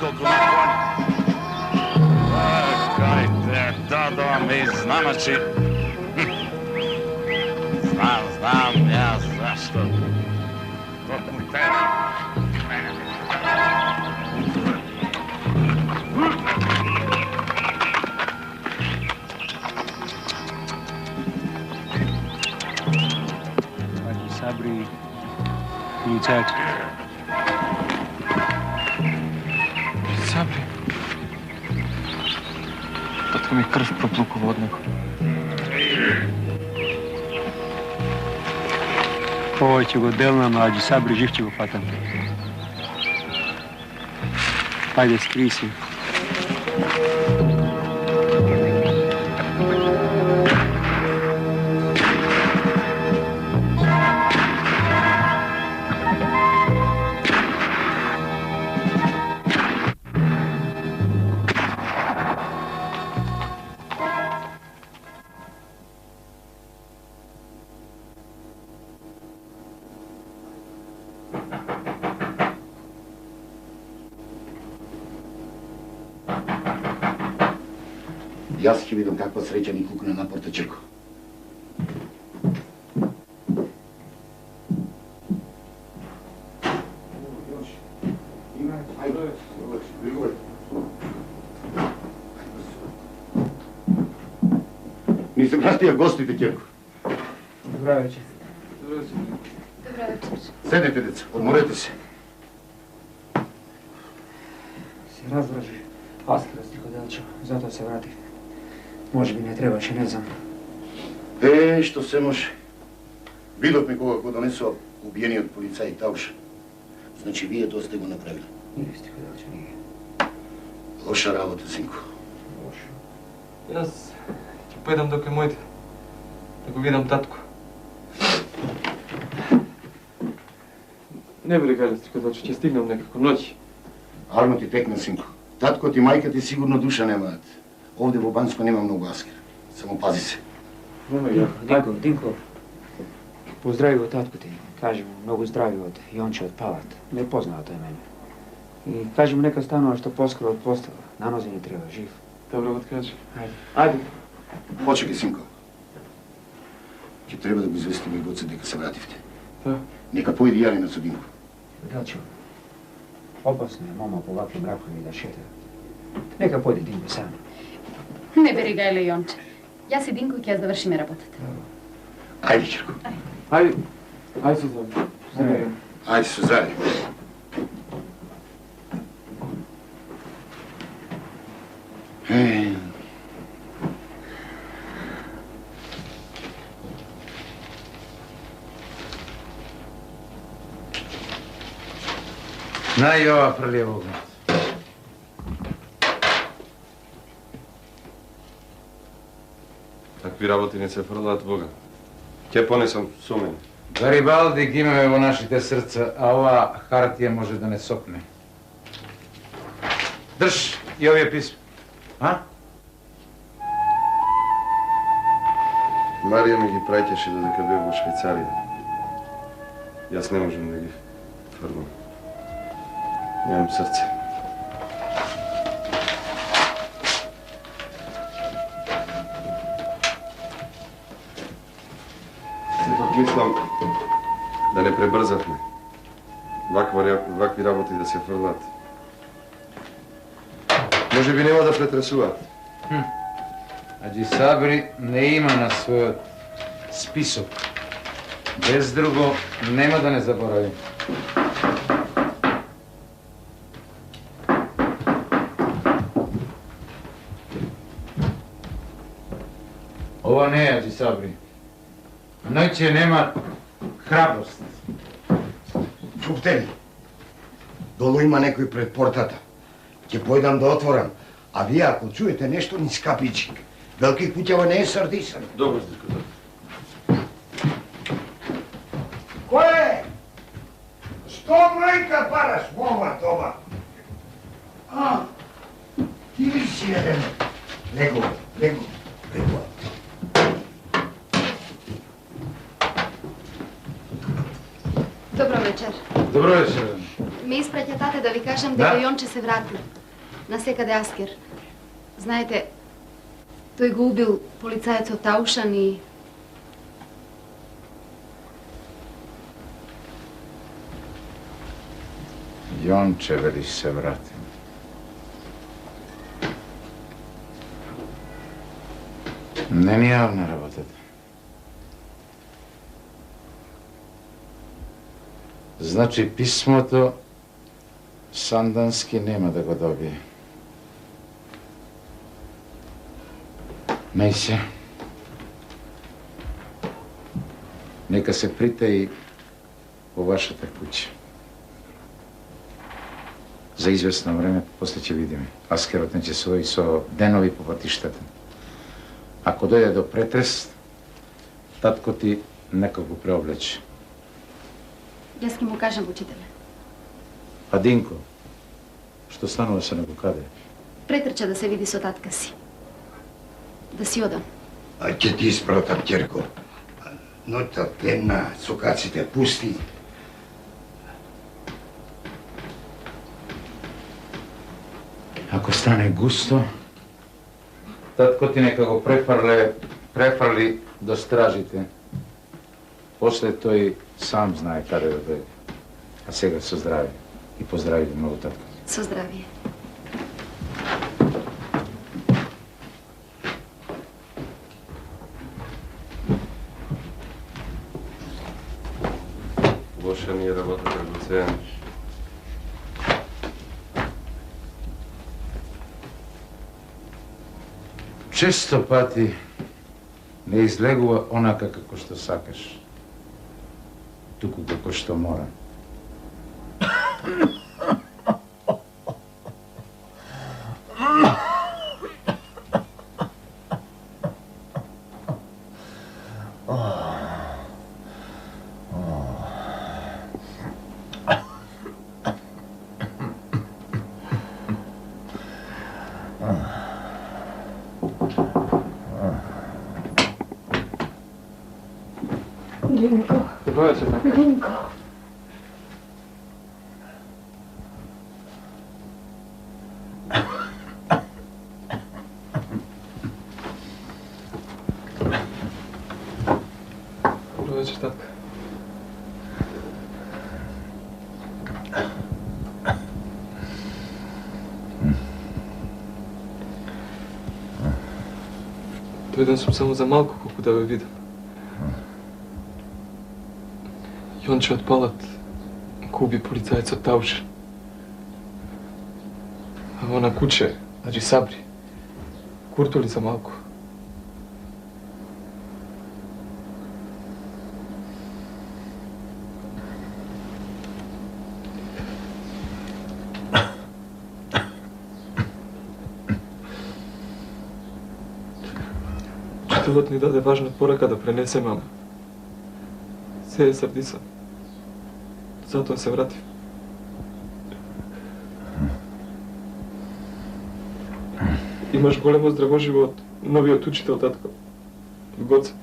Nekoliko na konju. Čekajte, da me iznamači. Znam ja zašto. Dok mu tera. Sabri, полицајци. Sabri. Татко ми крв проплукува од него. Овој ќе го делнам, а Аџи Сабри жив ќе го фатам. Ајде, скри си. Јас ќе видам каква среќа ни кукна на портачеко. Ни се вратија гостите, Ќерко. Добра вечер. Добра вечер. Седете, деца, одморете се. Се раздражи. Аз ќе разтико Делчо, затоа се вратив. Може би не требаше, не знам. Што се може. Видовме кога го донесува убиениот полицај Тауша. Значи, вие тоа сте го направили. Ние сте го Делчо, ние. Лоша работа, синко. Лошо. Јас ќе појдам до кај моите. Да го видам татко. Не бе кажа, стрика Делчо, ќе стигнам некако ноќ. Арно ти текна, синко. Таткот и мајка ти сигурно душа немаат. Овде во Банско нема многу аскер. Само пази се. Динко. Поздрави го татко ти. Кажи му многу здрави од Јонче од Палат. Не познава тој мене. И кажи му нека станува што поскоро од постава. На нозе ни треба, жив. Добро го кажи. Ајде. Почекај, синко. Ќе треба да го известиме гоце дека се вративте. Да. Нека појде Јарина со Динко. Делчо, опасно е мома по вакви мракови да шета. Нека појде Динко сам. Не бери га, еле Јонче. Јас и Динко ќе ја завршиме работата. Ајде, Ќерко. Ајде со здравје. Ајде со здравје. Нај ова прливо огнат. Такви работи не се фрлаат Бога. Ќе понесам со мене. Гарибалди ги имаме во нашите срца, а ова хартија може да не сопне. Држ и овие писма. А? Марија ми ги праќаше додека бев во Швајцарија. Јас не можам да ги фрлам. Немам срце. Мислам да не пребрзавме. Вакви работи да се фрлаат. Може би нема да претресуваат. Аџи Сабри не има на својот список. Без друго нема да не заборави. Ова не е Аџи Сабри. Ноќе нема храброст. Чупте ли? Долу има некој пред портата. Ќе појдам да отворам, а вие ако чуете нешто ни скапичи. Велики куќава не е срдисан. Добро, Здирко. Кој е? Што мајка параш во ова доба? А, ти ли си еден? Лего. Добро вечер. Добро вечер. Ми Ме испраќа тате да ви кажам Да? дека Јонче се врати. Насекаде Аскер. Знаете, тој го убил полицајецот Таушан и... Јонче, велиш, се врати. Не ни јавна работата. Значи писмото Сандански нема да го добие. Мејсе, нека се притаи во вашата куќа. За известно време, после ќе видиме. Аскерот не ќе свои со денови по патиштата. Ако дојде до претрес, татко ти нека го преоблече. Јас ќе му кажам, учителе. А Динко, што станува се него каде? Претрча да се види со татка си. Да си одам. А ќе ти испратам, ќерко. Ноќта темна, сокаците пусти. Ако стане густо, татко ти нека го префрли до стражите. После тој сам знае каде да дојде. А сега со здравие. И поздрави ви многу, татко. Со здравие. Лоша ми е работата, Гоцејан. Често пати не излегува онака како што сакаш, туку како што мора. Динко. Динко. Добро вечер, татка. Дојден сум само за малку колку да ве видам. Јонче од Палат го уби полицајецот Таушан. А во на куче, Аџи Сабри, куртули за малку. Учителот ни даде важна порака да пренесе мама. Се е срдисан. Затоа се вратив. Имаш големо здраво живот, новиот учител, татко. Гоце.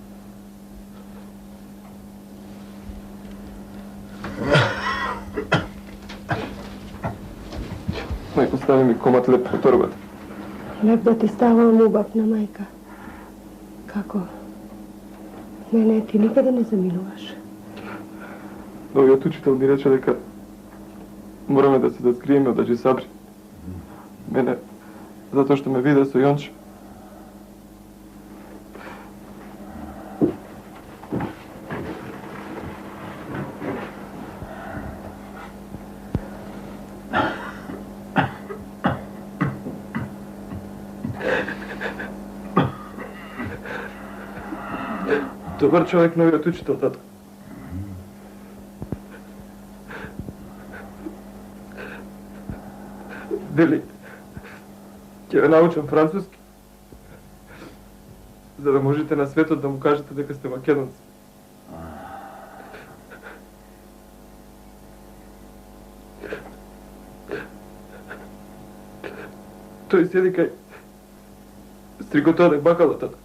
Мајко, стави ми комат леп по торбата. Леп да ти ставам убавна, мајка. Како? Мене ти никаде не заминуваш. Новиот учител ми рече дека мораме да се скриеме од Аџи Сабри. Мене, затоа што ме виде со Јонче. Добар човек, новиот учител, татко. Вели, ќе ве научам француски, за да можете на светот да му кажете дека сте македонци. Тој седи кај стриготодек бакало, татко.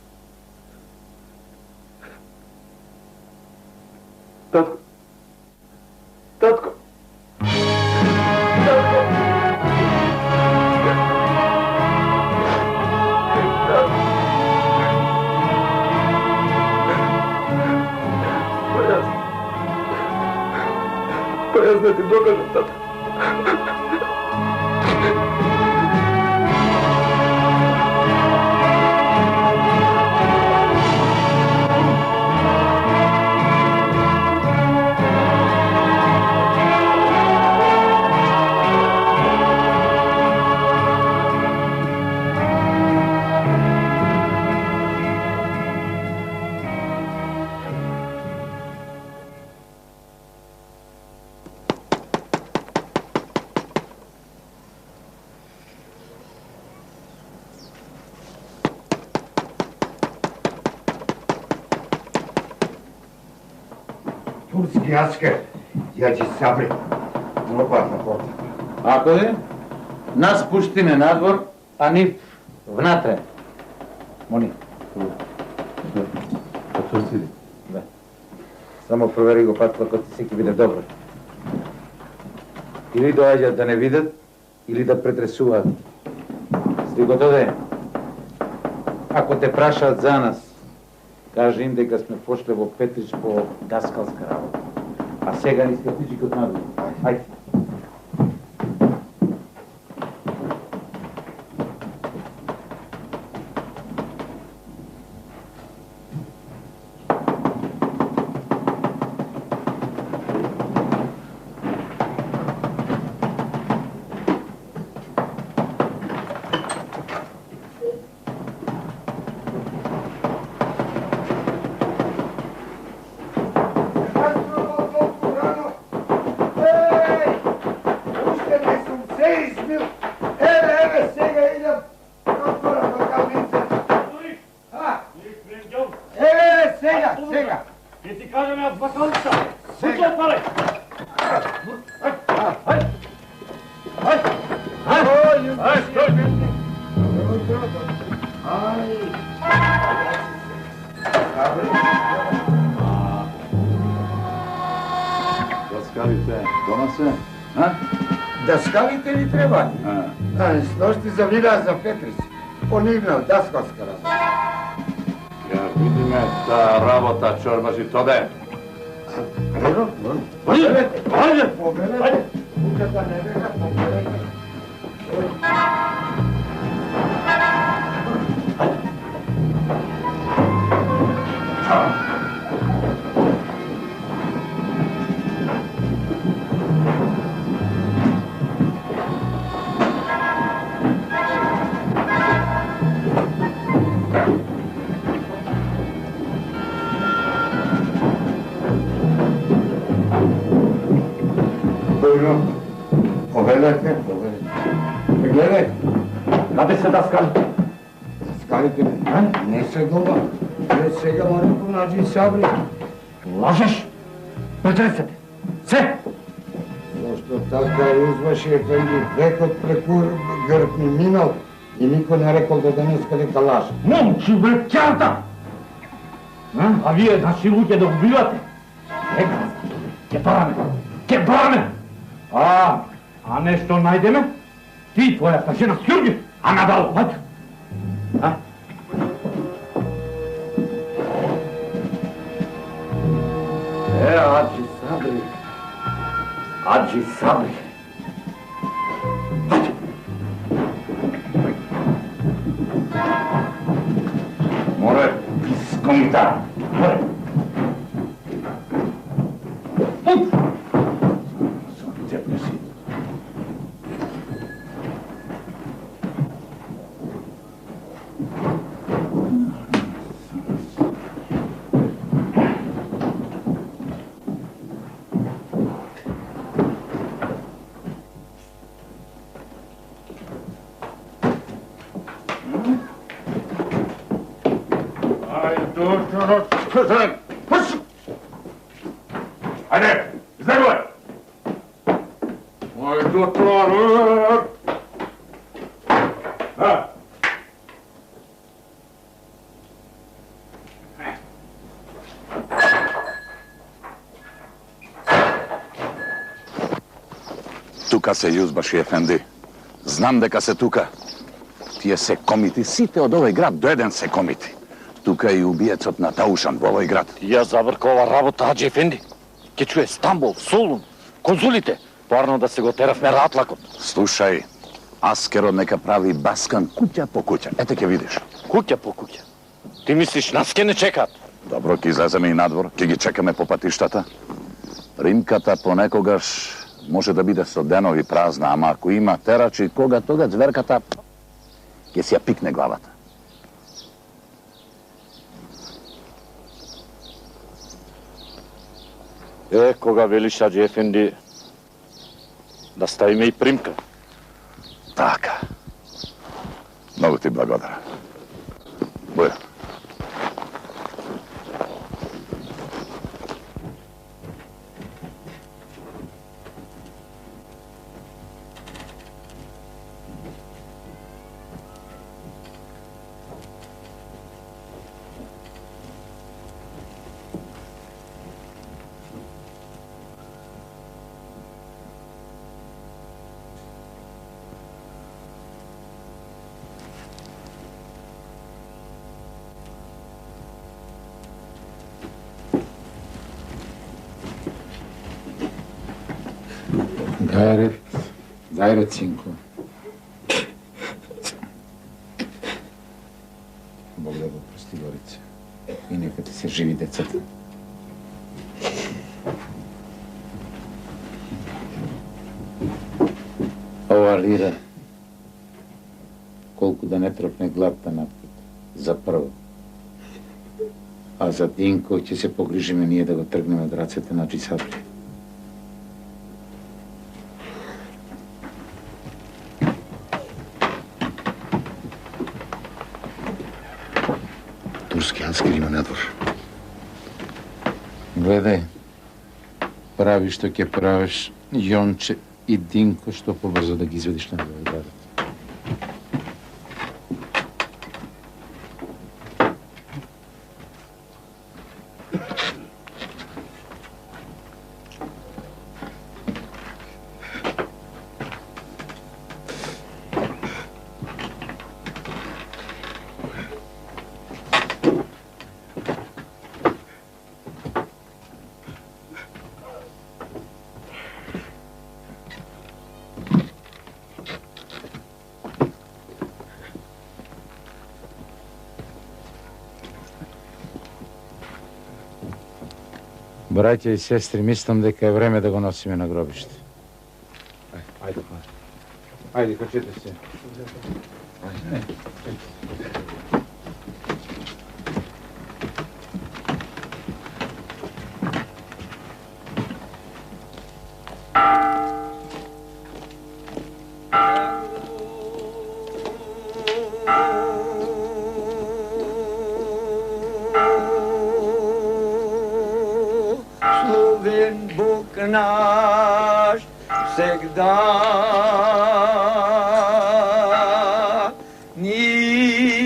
Татко. Татко. да ти докажам, татко. Турски аскер, ја ќе сабри. Лопат на порта. Ако е, нас пуштиме надвор, а нив внатре. Мони. Турци? Да. Само провери го патлакот и се ќе биде добро. Или доаѓаат да не видат, или да претресуваат. Стигото да е. Ако те прашаат за нас, кажи им дека сме пошле во Петрич по даскалска работа. А сега ни скапичи код надвор. Ајде. Даскалите ли треба? Сношти завидаа за Петрич. Понивна даскалска работа. Ја видиме таа работа, чорбаш и тоде. Побелете! Побелете! Куката не бега, побелете! Повелете, повелете. Гледај. Каде се даскали? Даскалите не се дома. Не сега морето наđi сабри. Лажеш? Претресете. Се! Зашто така Јузбаши ефенди векот преку грб ми минал и никој не рекол до денеска дека лаже. Момчи бе ќарта! А вие наши луѓе да убивате? Дека, ќе бараме, ќе бараме! А нешто најдеме? Ти и твојата жена Сјурги, а надал, хајде! Аджи Сабри. Аджи Сабри. Хајде! Море, пискомита! Море! Ајде, излегувај! Мој доктор! Тука се Јузбаши ефенди. Знам дека се тука. Тие се комити, сите од овој град до еден се комити. Тука е и убиецот на Таушан во овој град. Ја забрка ова работа, Аџи ефенди. Ке чуе Стамбул, Солун, конзулите. Порано да се го теравме ратлакот. Слушај, Аскерот нека прави баскан куќа по куќа. Ете ќе видиш. Куќа по куќа. Ти мислиш, нас ке не чекаат? Добро, ќе излеземе и надвор, ќе ги чекаме по патиштата. Примката понекогаш може да биде со денови празна, ама ако има терачи, тога зверката ќе си ја пикне главата. Кога велиш Аџи Ефенди да ставиме и примка? Така. Многу ти благодарам. Боја. Дај ред, синко. Бог да го прости, Горице. И нека ти се живи децата. Ова лира, колку да не тропне главта напред, за прво. А за Динко ќе се погрижиме ние да го тргнеме од рацете на Аџи Сабри. Турски Аскер има надвор. Гледај, прави што ќе правиш, Јонче и Динко, што побрзо да ги изведиш на градот. Браќа и сестри, мислам дека е време да го носиме на гробиште. Ајде, ајде, качете се. Наш всегда нинят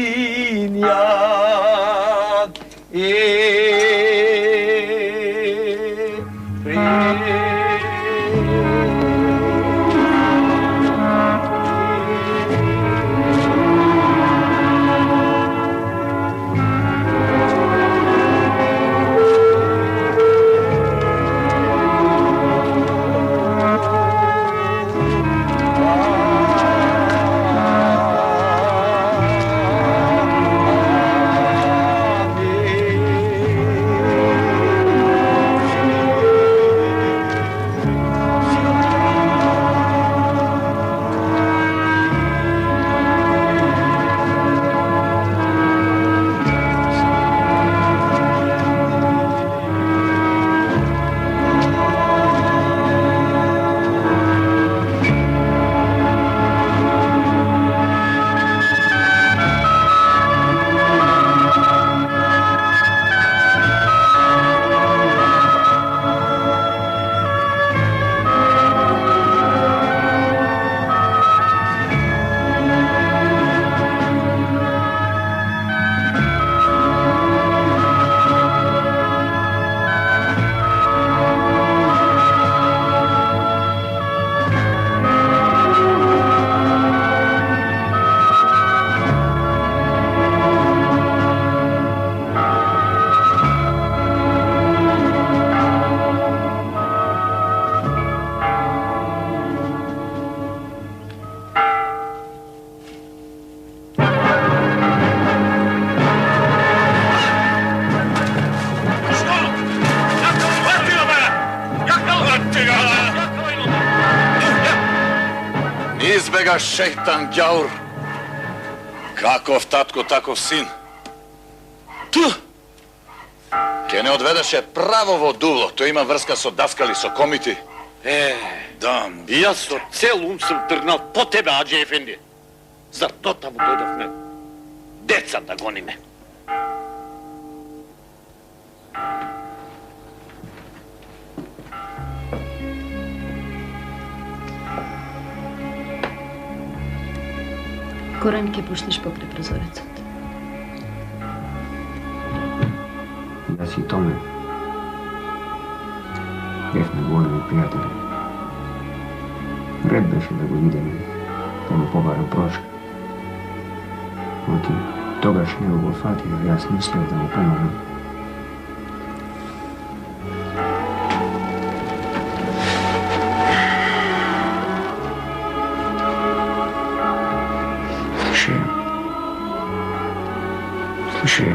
колега шејтан ѓаур. Каков татко, таков син. Ту! Ке не одведеше право во дуло. Тој има врска со даскали, со комити. Дам. Јас со цел ум сум тргнал по тебе, Аџи Ефенди. Зар то таму дојдовме? Деца да гониме. Корен ке пуштиш покрај прозорецот. Јас и Томе бевме големи пријатели. Ред беше да го видиме, да му побарам прошка. Оти, тогаш него го фати, а јас не успеав да му помогнам. Слушај,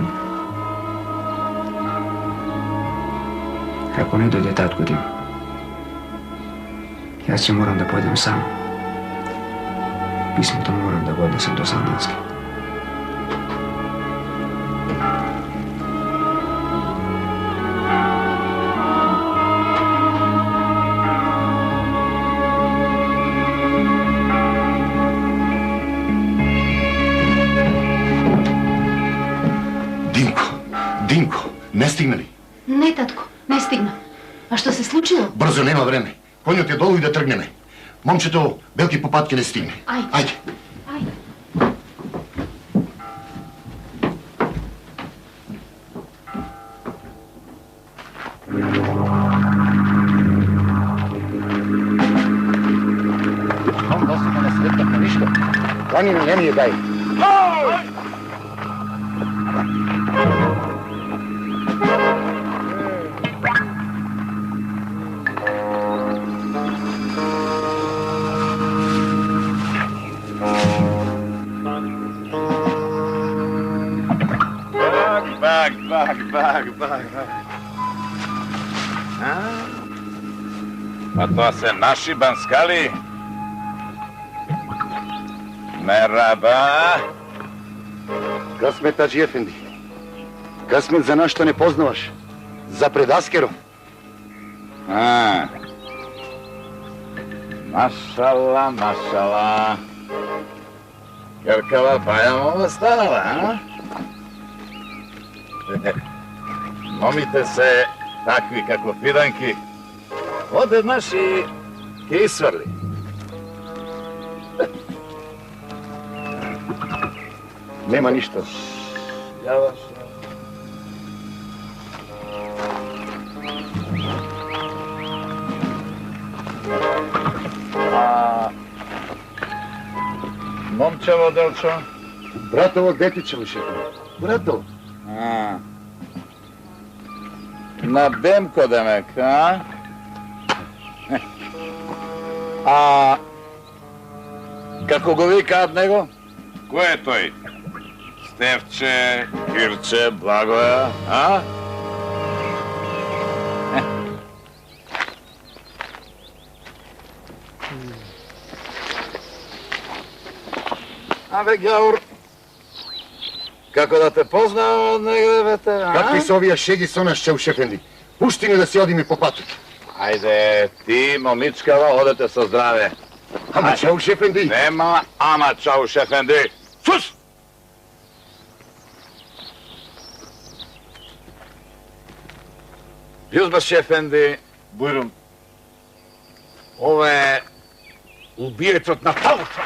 ако не дојде татко ти, јас ќе морам да појдем сам. Писмото морам да го однесам до Сандански. Динко, не стигна ли? Не, татко, не стигна. А што се случило? Брзо, нема време. Конјот е долу и да тргнеме. Момчето Белки по пат ќе не стигне. Ајде. Носимо не сретнахме ништо. Тони ми не ми е дај. Баг. Па тоа се наши банскали. Мераба. Късмет, Аџи Ефенди. Късмет за нас што не познаваш. За пред Аскером. Машала. Керкава пајамова станала, а? Момите се такви како фиданки. Одеднаш и ќе исврли. Нема ништо. Јаваш. Момчево Делчо? Братово детичево, шефе. Братово. На Демко, демек, а? Како го викаат него? Кој е тој? Стефче, Кирче, Благоја, а? Абе, ѓаур, како да те познавам од негде, бете, а? Какви се овие шеги со нас, Чауш Ефенди? Пушти ни да си одиме по патот. Ајде, ти, момичкава, одете со здраве. Ама Чауш Ефенди? Нема ама, Чауш Ефенди. Сус! Јузбаш Ефенди, Бујрум, ова е убиецот на Талуша.